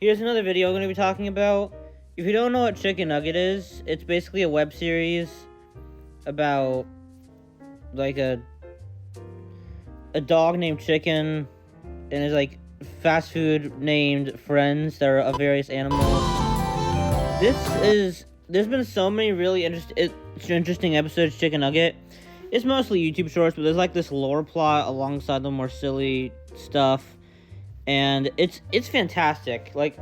Here's another video I'm going to be talking about. If you don't know what Chikn Nugget is, it's basically a web series about, like, a dog named Chicken and his, like, fast food named friends that are of various animals. There's been so many really interesting episodes of Chikn Nugget. It's mostly YouTube shorts, but there's, like, this lore plot alongside the more silly stuff. And it's fantastic. Like,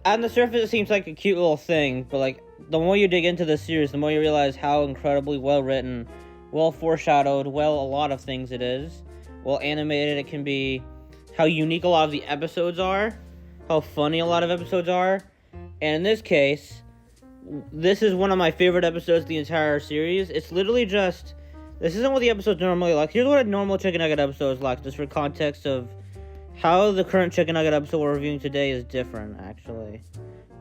on the surface, it seems like a cute little thing, but, like, the more you dig into this series, the more you realize how incredibly well written, well foreshadowed, well a lot of things it is, well animated it can be, how unique a lot of the episodes are, how funny a lot of episodes are, and in this case, this is one of my favorite episodes of the entire series. It's literally just, this isn't what the episode's normally like. Here's what a normal Chikn Nugget episode is like, just for context of how the current Chikn Nugget episode we're reviewing today is different, actually.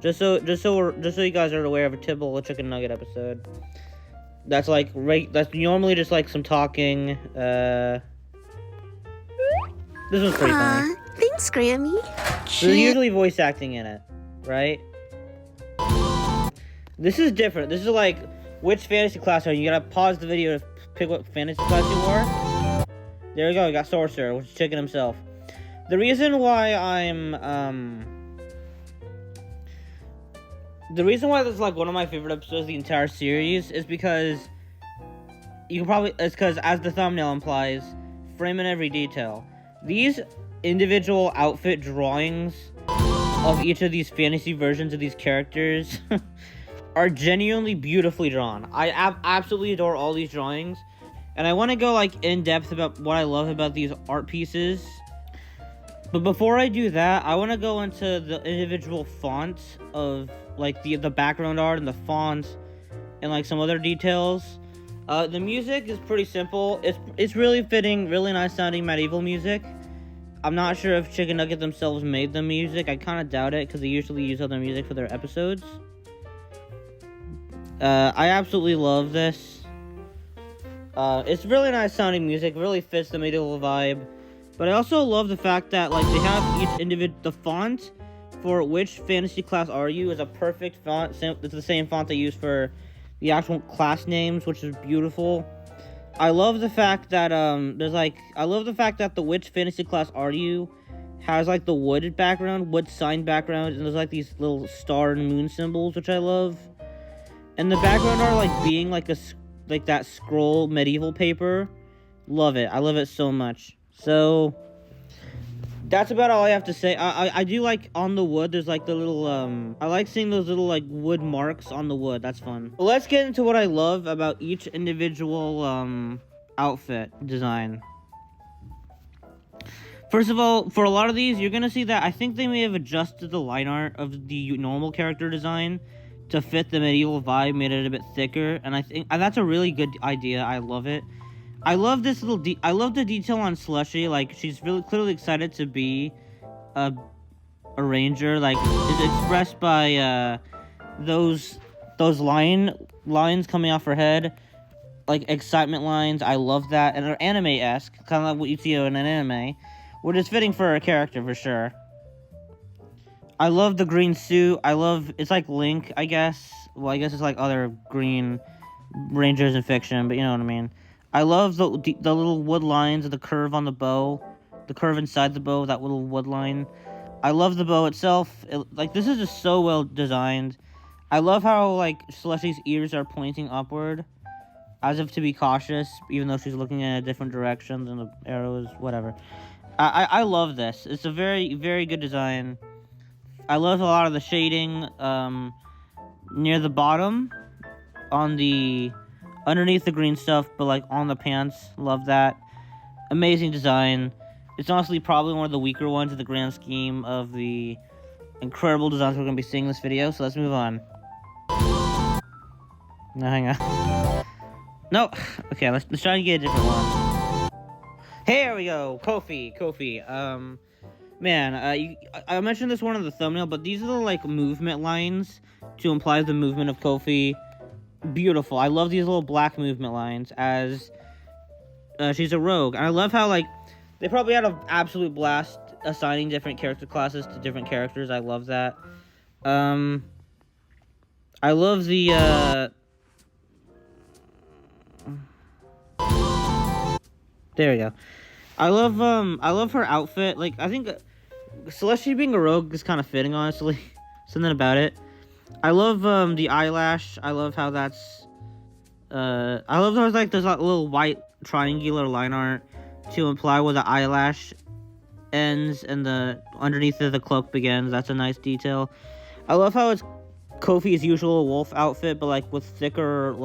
Just so you guys are aware of a typical Chikn Nugget episode. That's like that's normally just like some talking. This one's pretty funny. Thanks, Grammy. So there's usually voice acting in it, right? This is different. This is like, which fantasy class are you? You gotta pause the video to pick what fantasy class you are. There we go. We got Sorcerer, which is Chicken himself. The reason why this is like one of my favorite episodes of the entire series is because it's because, as the thumbnail implies, frame in every detail. These individual outfit drawings of each of these fantasy versions of these characters are genuinely beautifully drawn. I absolutely adore all these drawings, and I want to go like in depth about what I love about these art pieces. But before I do that, I want to go into the individual fonts of, like, the background art and the fonts and, like, some other details. The music is pretty simple. It's really fitting, really nice sounding medieval music. I'm not sure if Chikn Nugget themselves made the music. I kind of doubt it, because they usually use other music for their episodes. I absolutely love this. It's really nice sounding music, really fits the medieval vibe. But I also love the fact that, like, they have the font for which fantasy class are you is a perfect font. It's the same font they use for the actual class names, which is beautiful. I love the fact that, the which fantasy class are you has, like, the wood background, wood sign background, and there's, like, these little star and moon symbols, which I love. And the background are, like, being, like, that scroll medieval paper. Love it. I love it so much. So, that's about all I have to say. I do like, on the wood, there's, like, the little, I like seeing those little, like, wood marks on the wood. That's fun. Well, let's get into what I love about each individual, outfit design. First of all, for a lot of these, you're gonna see that I think they may have adjusted the line art of the normal character design to fit the medieval vibe, made it a bit thicker, and I think that's a really good idea. I love it. I love this little I love the detail on Slushy. Like, she's really clearly excited to be a ranger. Like, it's expressed by those lines coming off her head, like excitement lines. I love that, and they're anime-esque, kind of like what you see in an anime, which is fitting for a character for sure. I love the green suit. It's like Link, I guess. Well, I guess it's like other green rangers in fiction, but you know what I mean. I love the little wood lines and the curve on the bow. The curve inside the bow, that little wood line. I love the bow itself. This is just so well designed. I love how, like, Slushy's ears are pointing upward, as if to be cautious, even though she's looking in a different direction than the arrows, whatever. I love this. It's a very, very good design. I love a lot of the shading near the bottom, underneath the green stuff, but, like, on the pants. Love that. Amazing design. It's honestly probably one of the weaker ones in the grand scheme of the incredible designs we're going to be seeing in this video, so let's move on. No, hang on. No. Okay, let's try and get a different one. Here we go. Kofi. Man, I mentioned this one in the thumbnail, but these are the, like, movement lines to imply the movement of Kofi. Beautiful. I love these little black movement lines, as she's a rogue. And I love how, like, they probably had an absolute blast assigning different character classes to different characters. I love that. I love the there we go. I love her outfit. Like, I think Celestia being a rogue is kind of fitting, honestly. Something about it. I love the eyelash. I love how that's I love there's like this little white triangular line art to imply where the eyelash ends and the underneath of the cloak begins. That's a nice detail. I love how it's Kofi's usual wolf outfit, but like with thicker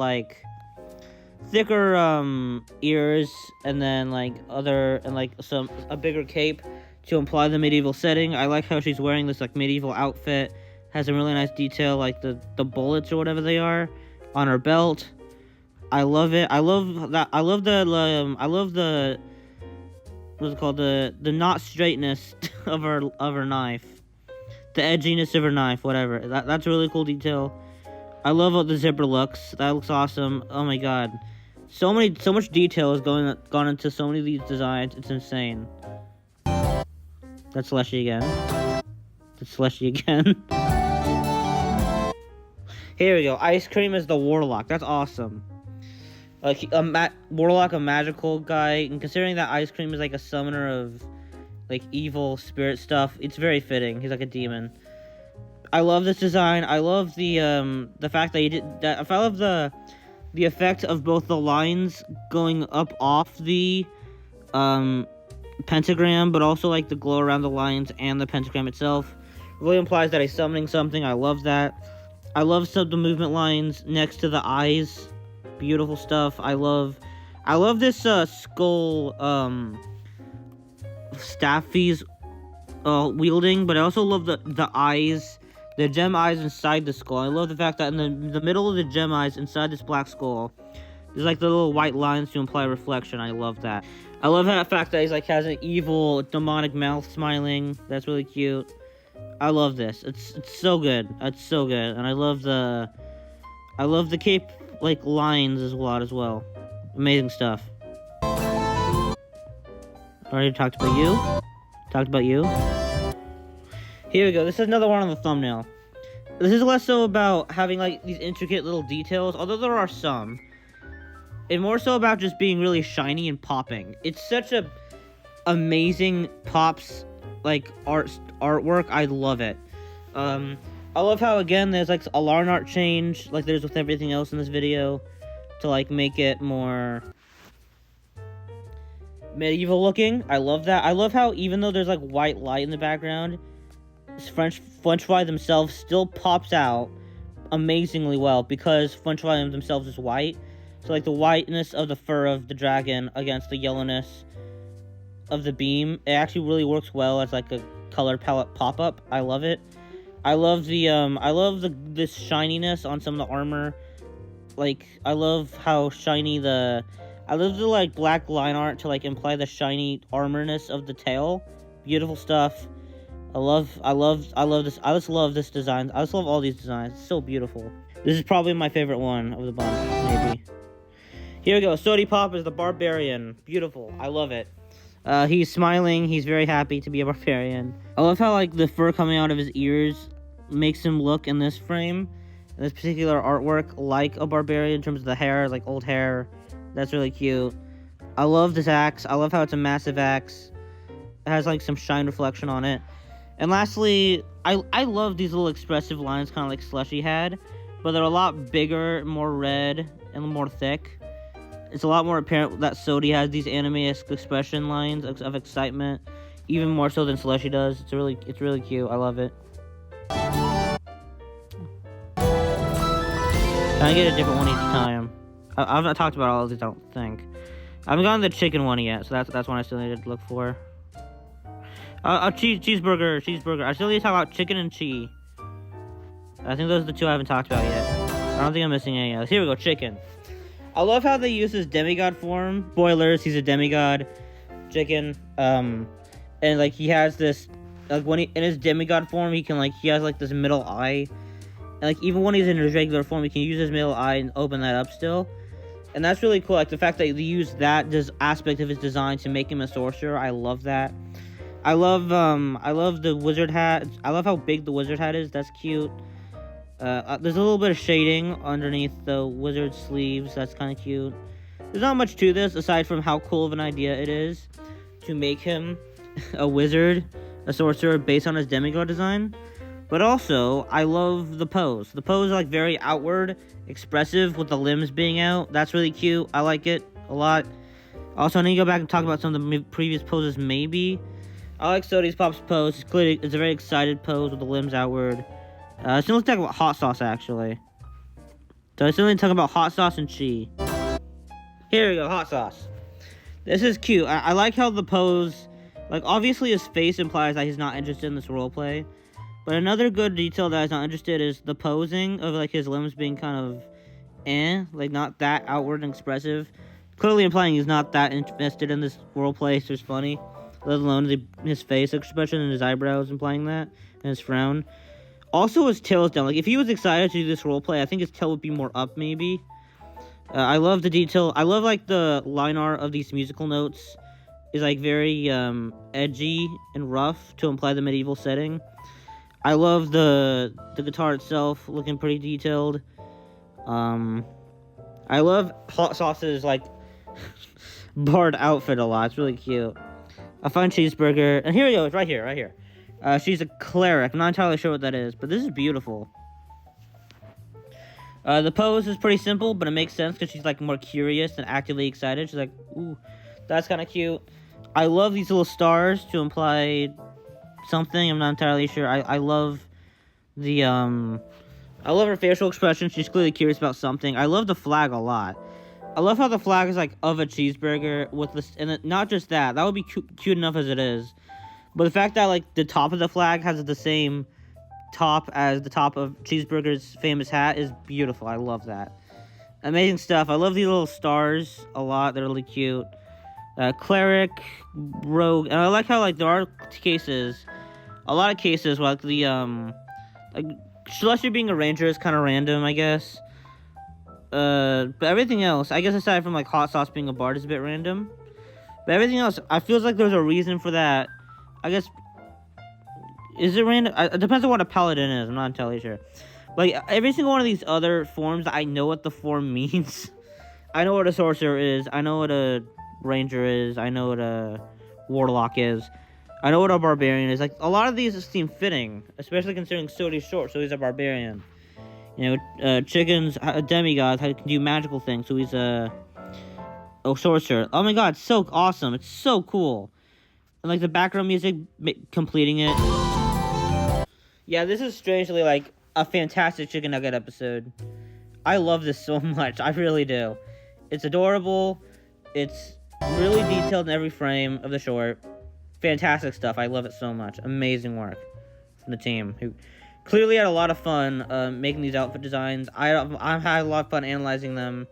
ears, and then like a bigger cape to imply the medieval setting. I like how she's wearing this like medieval outfit. Has a really nice detail, like the bullets or whatever they are on her belt. I love it. I love that. I love the what's it called, the not straightness of her knife, the edginess of her knife, whatever. That's a really cool detail. I love how the zipper looks. That looks awesome. Oh my god, so much detail has gone into so many of these designs. It's insane. That's Celestia again. That's Celestia again. Here we go. Ice Cream is the warlock. That's awesome. Like warlock, a magical guy, and considering that Ice Cream is like a summoner of like evil spirit stuff, it's very fitting. He's like a demon. I love this design. I love the fact that he did that. I love the effect of both the lines going up off the pentagram, but also like the glow around the lines and the pentagram itself really implies that he's summoning something. I love that. I love the movement lines next to the eyes. Beautiful stuff. I love this skull staff he's wielding, but I also love the eyes, the gem eyes inside the skull. I love the fact that in the middle of the gem eyes inside this black skull, there's like the little white lines to imply reflection. I love that. I love the fact that he's like has an evil demonic mouth smiling. That's really cute. I love this. It's so good. It's so good. And I love the cape like lines as well. Amazing stuff. Already talked about you. Here we go. This is another one on the thumbnail. This is less so about having like these intricate little details, although there are some. And more so about just being really shiny and popping. It's such a amazing pops like artwork. I love it. I love how again there's like a line art change like there's with everything else in this video to like make it more medieval looking. I love that. I love how even though there's like white light in the background, French fry themselves still pops out amazingly well because French fry themselves is white. So like the whiteness of the fur of the dragon against the yellowness of the beam, it actually really works well as like a color palette pop-up. I love it. I love this shininess on some of the armor. Like I love how shiny I love the like black line art to like imply the shiny armorness of the tail. Beautiful stuff. I love this. I just love this design. I just love all these designs. It's so beautiful. This is probably my favorite one of the bunch, maybe. Here we go. Sody Pop is the barbarian. Beautiful. I love it. He's smiling. He's very happy to be a barbarian. I love how like the fur coming out of his ears makes him look in this frame, in this particular artwork, like a barbarian in terms of the hair, like old hair. That's really cute. I love this axe. I love how it's a massive axe. It has like some shine reflection on it. And lastly, I love these little expressive lines, kind of like Slushy had, but they're a lot bigger, more red, and more thick. It's a lot more apparent that Sody has these anime-esque expression lines of excitement, even more so than Slushy does. It's really cute. I love it. Can I get a different one each time? I've not talked about all of these, I don't think. I haven't gotten the chicken one yet, so that's one I still need to look for. Cheeseburger. I still need to talk about chicken and cheese. I think those are the two I haven't talked about yet. I don't think I'm missing any else. Here we go, chicken. I love how they use his demigod form. Spoilers, he's a demigod. Chicken. And like he has this, like when he in his demigod form, he has like this middle eye. And like even when he's in his regular form, he can use his middle eye and open that up still. And that's really cool. Like the fact that they use that aspect of his design to make him a sorcerer. I love that. I love the wizard hat. I love how big the wizard hat is. That's cute. There's a little bit of shading underneath the wizard sleeves. That's kind of cute. There's not much to this aside from how cool of an idea it is to make him a wizard, a sorcerer based on his demigod design. But also, I love the pose. The pose is like very outward, expressive with the limbs being out. That's really cute. I like it a lot. Also, I need to go back and talk about some of the previous poses maybe. I like Sodius Pop's pose. It's a very excited pose with the limbs outward. So let's talk about hot sauce actually. So I still need to talk about hot sauce and chi. Here we go, hot sauce. This is cute. I like how the pose, like obviously his face implies that he's not interested in this roleplay. But another good detail that he's not interested is the posing of like his limbs being kind of like not that outward and expressive. Clearly implying he's not that invested in this roleplay. It's just funny. Let alone his face expression and his eyebrows implying that, and his frown. Also, his tail is down. Like, if he was excited to do this roleplay, I think his tail would be more up, maybe. I love the detail. I love, like, the line art of these musical notes is, like, very, edgy and rough to imply the medieval setting. I love the guitar itself looking pretty detailed. I love Hot Sauce's, like, bard outfit a lot. It's really cute. A fun cheeseburger. And here we go. It's right here. She's a cleric. I'm not entirely sure what that is, but this is beautiful. The pose is pretty simple, but it makes sense because she's, like, more curious and actively excited. She's like, ooh, that's kind of cute. I love these little stars to imply something. I'm not entirely sure. I love the, I love her facial expression. She's clearly curious about something. I love the flag a lot. I love how the flag is, like, of a cheeseburger with this, and not just that. That would be cute enough as it is. But the fact that, like, the top of the flag has the same top as the top of Cheeseburger's famous hat is beautiful. I love that. Amazing stuff. I love these little stars a lot. They're really cute. Cleric, rogue, and I like how, like, there are cases, a lot of cases where, like, the, like, Celestia being a ranger is kind of random, I guess. But everything else, I guess aside from, like, Hot Sauce being a bard is a bit random. But everything else, I feels like there's a reason for that. I guess, is it random? It depends on what a paladin is. I'm not entirely sure. Like, every single one of these other forms, I know what the form means. I know what a sorcerer is. I know what a ranger is. I know what a warlock is. I know what a barbarian is. Like, a lot of these seem fitting, especially considering Sodi's short, so he's a barbarian. You know, Chicken's a demigod, can do magical things, so he's a sorcerer. Oh my god, it's so awesome. It's so cool. And, like, the background music completing it. Yeah, this is strangely, like, a fantastic Chikn Nugget episode. I love this so much. I really do. It's adorable. It's really detailed in every frame of the short. Fantastic stuff. I love it so much. Amazing work from the team, who clearly had a lot of fun making these outfit designs. I've had a lot of fun analyzing them.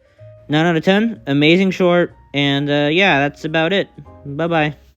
9 out of 10. Amazing short. And, yeah, that's about it. Bye-bye.